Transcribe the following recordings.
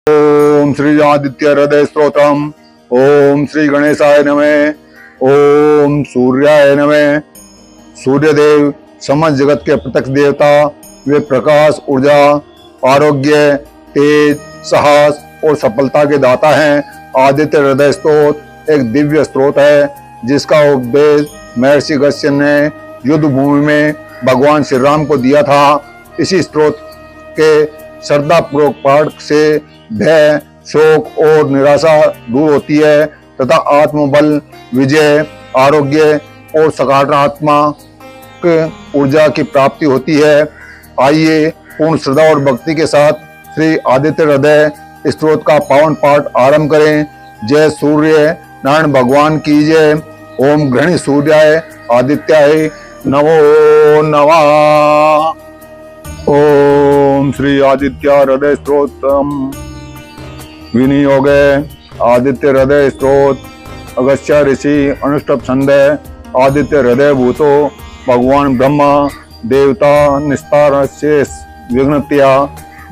ओम श्री आदित्य हृदय स्तोत्रम। ओम श्री गणेशाय नमः। ओम सूर्याय नमः। सूर्यदेव समस्त जगत के प्रत्यक्ष देवता, वे प्रकाश, ऊर्जा, आरोग्य, तेज, साहस और सफलता के दाता हैं। आदित्य हृदय स्तोत्र एक दिव्य स्त्रोत है जिसका उपदेश महर्षि अगस्त्य ने युद्ध भूमि में भगवान श्री राम को दिया था। इसी स्त्रोत के श्रद्धा पूर्वक पाठ से भय, शोक और निराशा दूर होती है तथा आत्मबल, विजय, आरोग्य और सकारात्मक ऊर्जा की प्राप्ति होती है। आइए पूर्ण श्रद्धा और भक्ति के साथ श्री आदित्य हृदय स्तोत्र का पावन पाठ आरंभ करें। जय सूर्य नारायण भगवान की जय। ओम गृहणी सूर्याय आदित्याय नमो नमः। ओम श्री आदित्य हृदय स्तोत्रम विनियोगे। आदित्य हृदय स्तोत्र अगस्त्य ऋषि अनुष्टभ छंद। आदित्य हृदय भूतो भगवान ब्रह्मा देवता निस्तार शेष विघ्नत्या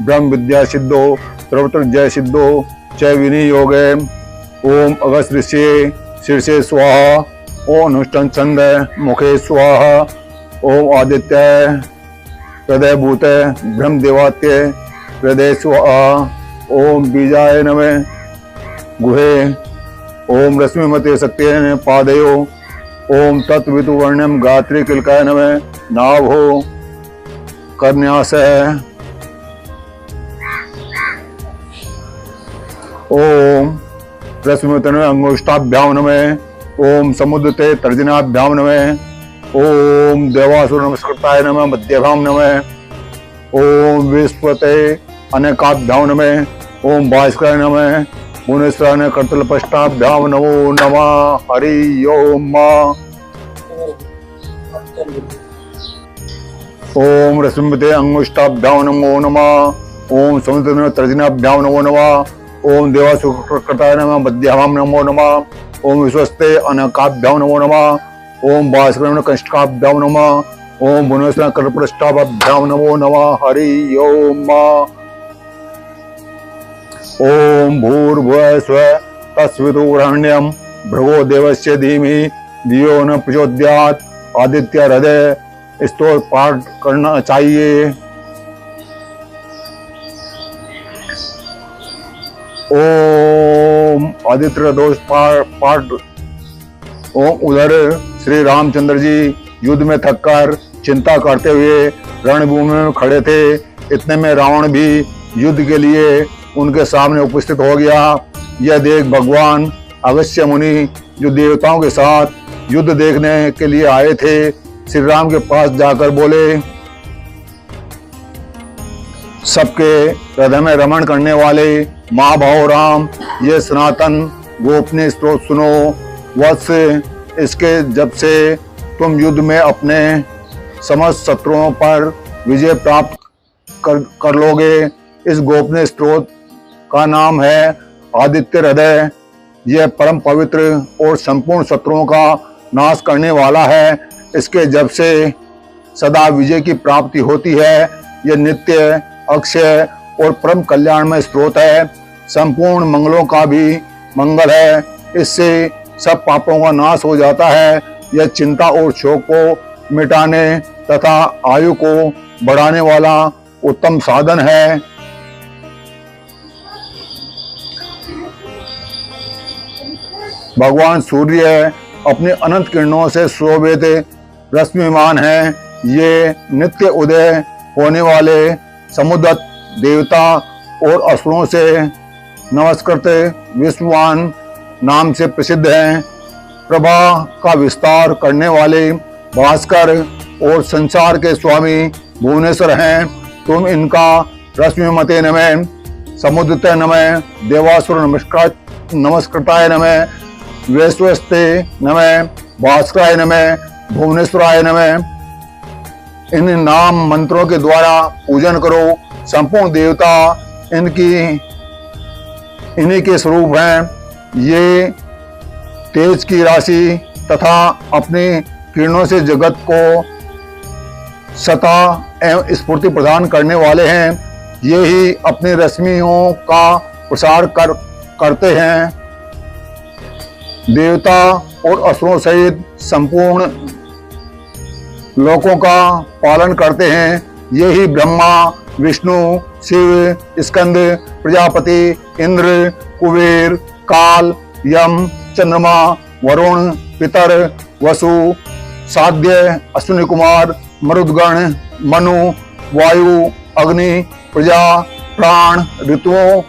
ब्रह्म विद्या सिद्धो सर्वत्र जय सिद्धो च विनियोगे। ओम अगस्त्य ऋषि शीर्षे स्वाहा। ओम अनुष्टभ छंद मुखे स्वाहा। ओम आदित्य हृदय भूते ब्रह्म देवात्य हृदय स्वाहा। ओम बीजाय नमः गुहे। ओम रश्मिमते शक्तिये पादयो। ओम तत्वितुवर्ण्यम गात्री किलकाय नमः नाभो कर्ण्यास। ओम रश्मिमते अंगुष्ठाभ्याम नमः। ओम समुद्रते तर्जनाभ्याम नमः। ओम देवासुर नमस्कृताय नमः मध्यभाम नमः। ओम विश्वते अनेकाभ्याम नमः। ओम भास्कराय नमः भुवनेश्वराय कर्तलपष्टाभ्याम नमो नमः। हरि ओम। ओम रश्मिमते अंगुष्ठाभ्याम नमो नमः। ओम समुद्र तर्जनाभ्याम नमो नमः। ओम देवासुर कृताय नमः मध्यभाम नमो नमः। ओम विश्वस्ते अनेकाभ्याम नमो नमः। ओम भास्कराय कंष्टकाभ्याम नमः। ओम भुवनेश्वराय कर्तलपष्टाभ्याम नमो नमः। हरि ओम। ओम भूर्भुवः स्वः तत्सवितुर्वरेण्यं भर्गो देवस्य धीमहि धियो न प्रचोदयात्। आदित्य हृदय स्तोत्र पाठ करना चाहिए। ओम आदित्य हृदय पाठ। ओम उधर श्री रामचंद्र जी युद्ध में थककर चिंता करते हुए रणभूमि में खड़े थे। इतने में रावण भी युद्ध के लिए उनके सामने उपस्थित हो गया। यह देख भगवान अगस्त्य मुनि जो देवताओं के साथ युद्ध देखने के लिए आए थे श्री राम के पास जाकर बोले, सबके हृदय में रमण करने वाले महाभाव राम, ये सनातन गोपनीय स्त्रोत सुनो। वत्स, इसके जब से तुम युद्ध में अपने समस्त शत्रुओं पर विजय प्राप्त कर लोगे। इस गोपनीय स्त्रोत का नाम है आदित्य हृदय। यह परम पवित्र और संपूर्ण शत्रुओं का नाश करने वाला है। इसके जब से सदा विजय की प्राप्ति होती है। यह नित्य, अक्षय और परम कल्याणमय स्त्रोत है। संपूर्ण मंगलों का भी मंगल है। इससे सब पापों का नाश हो जाता है। यह चिंता और शोक को मिटाने तथा आयु को बढ़ाने वाला उत्तम साधन है। भगवान सूर्य अपने अनंत किरणों से शोभित रश्मिमान है। ये नित्य उदय होने वाले समुद्र देवता और असुरों से नमस्कृत विश्ववान नाम से प्रसिद्ध हैं। प्रभा का विस्तार करने वाले भास्कर और संसार के स्वामी भुवनेश्वर हैं। तुम इनका रश्मिमते नमः, समुद्रते नमः, देवासुर नमस्कृताय नमः, वैश्वस्ते नमः, भास्कराय नमः, भुवनेश्वराय नमः। इन नाम मंत्रों के द्वारा पूजन करो। संपूर्ण देवता इन्हीं के स्वरूप हैं। ये तेज की राशि तथा अपनी किरणों से जगत को सता एवं स्फूर्ति प्रदान करने वाले हैं। ये ही अपनी रश्मियों का प्रसार करते हैं। देवता और असुरों सहित संपूर्ण लोकों का पालन करते हैं। यही ब्रह्मा, विष्णु, शिव, स्कंद, प्रजापति, इंद्र, कुबेर, काल, यम, चंद्रमा, वरुण, पितर, वसु, साध्य, अश्विनी कुमार, मरुदगण, मनु, वायु, अग्नि, प्रजा, प्राण, ऋतुओं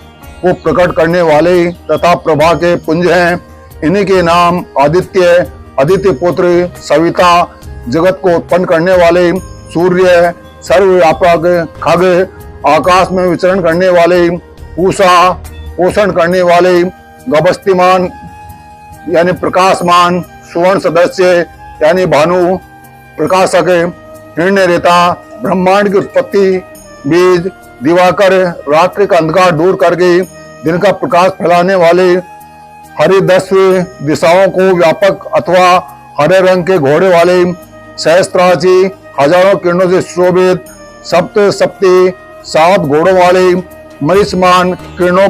को प्रकट करने वाले तथा प्रभा के पुंज हैं। इन्हीं के नाम आदित्य, आदित्य पुत्र, सविता, जगत को उत्पन्न करने वाले, सूर्य, सर्वव्यापक, खग, आकाश में विचरण करने वाले, पूषा, पोषण करने वाले, गभस्तिमान यानी प्रकाशमान, सुवर्ण सदस्य यानी भानु प्रकाशक, हिरण्यरेता, ब्रह्मांड की उत्पत्ति, बीज, दिवाकर, रात्रि का अंधकार दूर करके दिन का प्रकाश फैलाने वाले, हरि 10 दिशाओं को व्यापक अथवा हरे रंग के घोड़े वाले, सहस्त्राची, हजारों किरणों से शोभित, सप्ती, 7 घोड़ों वाले, मरीचमान, किरणों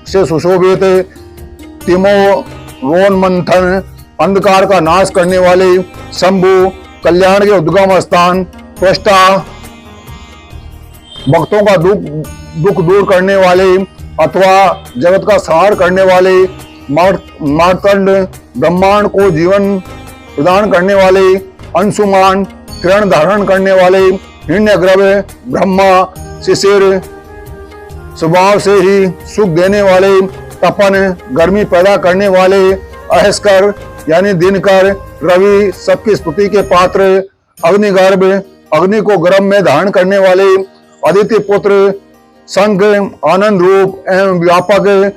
से सुशोभित, तिमो, रोन मंथन, अंधकार का नाश करने वाले, शंभु, कल्याण के उद्गम स्थान, त्वष्टा, भक्तों का दुख दूर करने वाले अथवा जगत का संहार करने वाले, मार्तंड, ब्रह्मांड को जीवन प्रदान करने वाले, अंशुमान, किरण धारण करने वाले, हिरण्यगर्भ, ब्रह्मा, शिशिर, स्वभाव से ही सुख देने वाले, तपन, गर्मी पैदा करने वाले, अहस्कर यानी दिनकर, रवि, सबकी स्तुति के पात्र, अग्निगर्भ, अग्नि को गर्भ में धारण करने वाले, आदित्य पुत्र, शंख, आनंद रूप एवं व्यापक,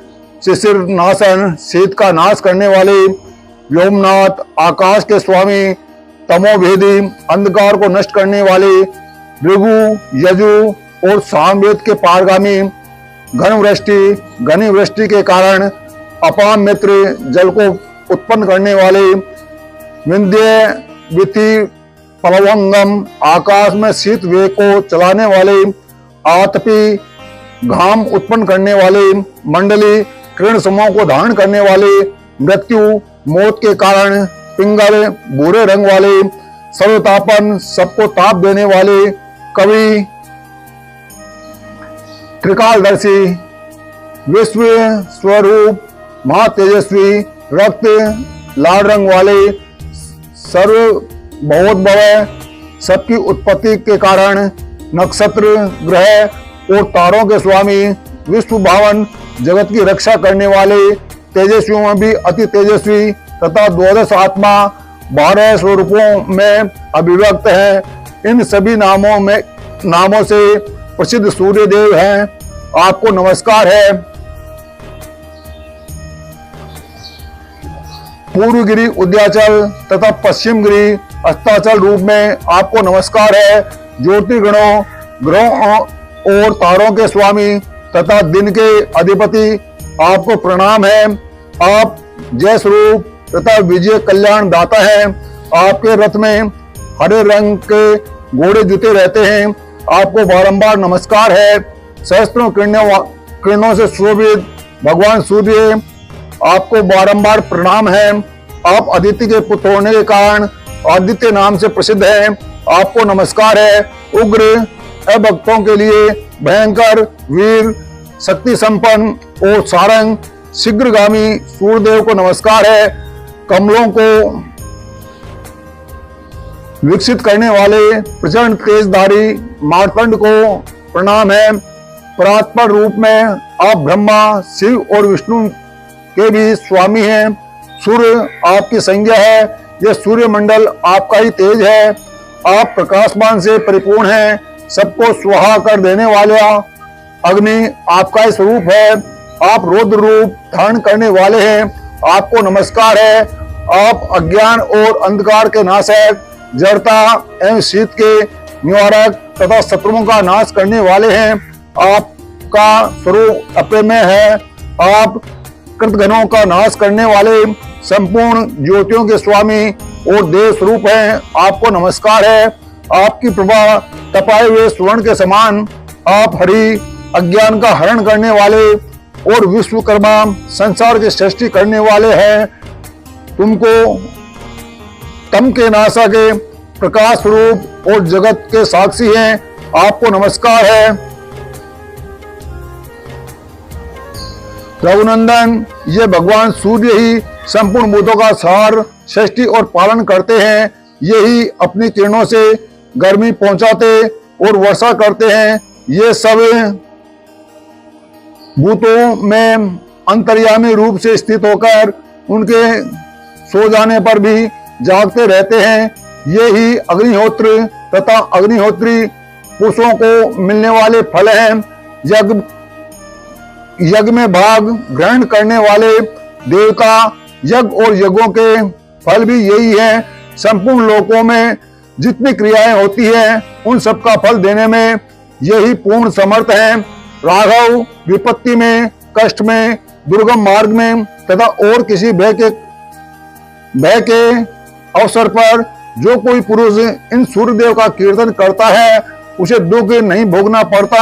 शिशिर नाशन, शीत का नाश करने वाले, व्योमनाथ, आकाश के स्वामी, तमोभेदी, अंधकार को नष्ट करने वाले, भृगु, यजु और सामवेद के पारगामी, घनी वृष्टि के कारण अपाम मित्र, जल को उत्पन्न करने वाले, विंध्य, विधि, पलवंगम, आकाश में शीत वेग को चलाने वाले, आतपी, घाम उत्पन्न करने वाले, मंडली, किरण समूह को धारण करने वाले, मृत्यु, मौत के कारण, पिंगल, भूरे रंग वाले, सर्वतापन, सबको ताप देने वाले, कवि, त्रिकालदर्शी, विश्व स्वरूप, महातेजस्वी, रक्त, लाल रंग वाले, सर्व भवोद्भव, सबकी उत्पत्ति के कारण, नक्षत्र, ग्रह और तारों के स्वामी, विश्व भावन, जगत की रक्षा करने वाले, तेजस्वियों में भी अति तेजस्वी तथा 12 आत्मा 12 स्वरूपों में अभिव्यक्त है। इन सभी नामों से प्रसिद्ध सूर्य देव हैं। आपको नमस्कार है। पूर्व गिरी उद्याचल तथा पश्चिम गिरी अस्ताचल रूप में आपको नमस्कार है। ज्योतिर्गणों, ग्रहों और तारों के स्वामी तथा दिन के अधिपति आपको प्रणाम है। आप जय स्वरूप तथा विजय कल्याण दाता है। आपके रथ में हरे रंग के घोड़े जुते रहते हैं। आपको बारंबार नमस्कार है। सहस्त्रों किरणों से शोभित भगवान सूर्य, आपको बारंबार प्रणाम है। आप आदित्य के पुत्र होने के कारण आदित्य नाम से प्रसिद्ध हैं। आपको नमस्कार है। उग्र भक्तों के लिए भयंकर, वीर, शक्ति संपन्न और सारंग शीघ्रगामी सूर्यदेव को नमस्कार है। कमलों को विकसित करने वाले प्रचंड तेजधारी मार्तंड को प्रणाम है। परात्पर रूप में आप ब्रह्मा, शिव और विष्णु के भी स्वामी हैं। सूर्य आपकी संज्ञा है। यह सूर्य मंडल आपका ही तेज है। आप प्रकाशमान से परिपूर्ण हैं। सबको स्वाहा कर देने वाला अग्नि आपका ही स्वरूप है। आप रौद्र रूप धारण करने वाले हैं। आपको नमस्कार है। आप अज्ञान और अंधकार के नाशक, जड़ता एवं शीत के निवारक तथा शत्रुओं का नाश करने वाले हैं। आपका स्वरूप अप्रमेय है। आप कृतघ्नों का नाश करने वाले संपूर्ण ज्योतियों के स्वामी और देव स्वरूप हैं। आपको नमस्कार है। आपकी प्रभा तपाए हुए स्वर्ण के समान। आप हरि, अज्ञान का हरण करने वाले, और विश्वकर्मा संसार की सृष्टि करने वाले हैं। तुमको तम के नासा के प्रकाश स्वरूप और जगत के साक्षी हैं, आपको नमस्कार है। रघुनंदन, ये भगवान सूर्य ही संपूर्ण भूतों का सार, सृष्टि और पालन करते हैं। यही अपनी किरणों से गर्मी पहुंचाते और वर्षा करते हैं। ये सब भूतों में अंतर्यामी रूप से स्थित होकर उनके सो जाने पर भी जागते रहते हैं। ये ही अग्निहोत्र तथा अग्निहोत्री पुरुषों को मिलने वाले फल हैं। यज्ञ में भाग ग्रहण करने वाले देवता, यज्ञ और यज्ञों के फल भी यही है। संपूर्ण लोकों में जितनी क्रियाएं होती हैं उन सब का फल देने में यही पूर्ण समर्थ है। राघव विपत्ति में, कष्ट में, दुर्गम मार्ग में तथा और किसी भय के अवसर पर जो कोई पुरुष इन सूर्यदेव का कीर्तन करता है उसे दुख नहीं भोगना पड़ता।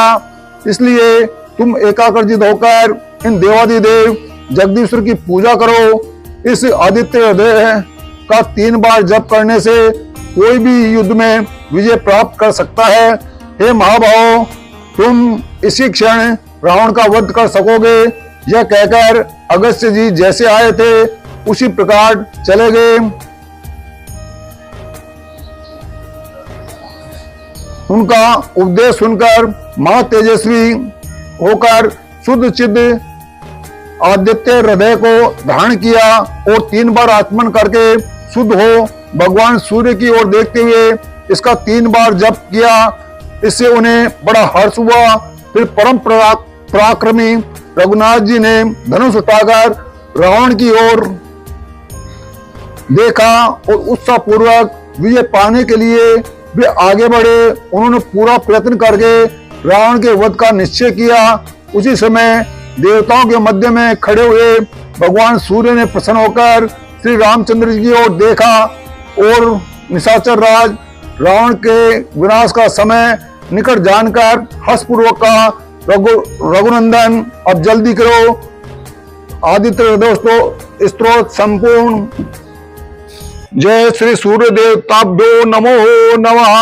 इसलिए तुम एकाग्रचित होकर इन देवादिदेव जगदीश्वर की पूजा करो। इस आदित्य हृदय का 3 बार जप करने से कोई भी युद्ध में विजय प्राप्त कर सकता है। हे महाभाव, तुम इसी क्षण रावण का वध कर सकोगे। यह कहकर अगस्त्य जी जैसे आए थे उसी प्रकार चले गए। उनका उपदेश सुनकर महा तेजस्वी होकर शुद्ध चिद्ध आदित्य हृदय को धारण किया और 3 बार आचमन करके शुद्ध हो भगवान सूर्य की ओर देखते हुए इसका 3 बार जप किया। इससे उन्हें बड़ा हर्ष हुआ। फिर परम पराक्रमी रघुनाथ जी ने धनुष उठाकर रावण की ओर देखा और उत्साह पूर्वक विजय पाने के लिए वे आगे बढ़े। उन्होंने पूरा प्रयत्न करके रावण के वध का निश्चय किया। उसी समय देवताओं के मध्य में खड़े हुए भगवान सूर्य ने प्रसन्न होकर श्री रामचंद्र जी की ओर देखा और निशाचर राज रावण के विनाश का समय निकट जानकर हर्षपूर्वक कहा, रघुनंदन अब जल्दी करो। आदित्य हृदय स्तोत्र संपूर्ण। जय श्री सूर्य देवताभ्यो नमो नमः।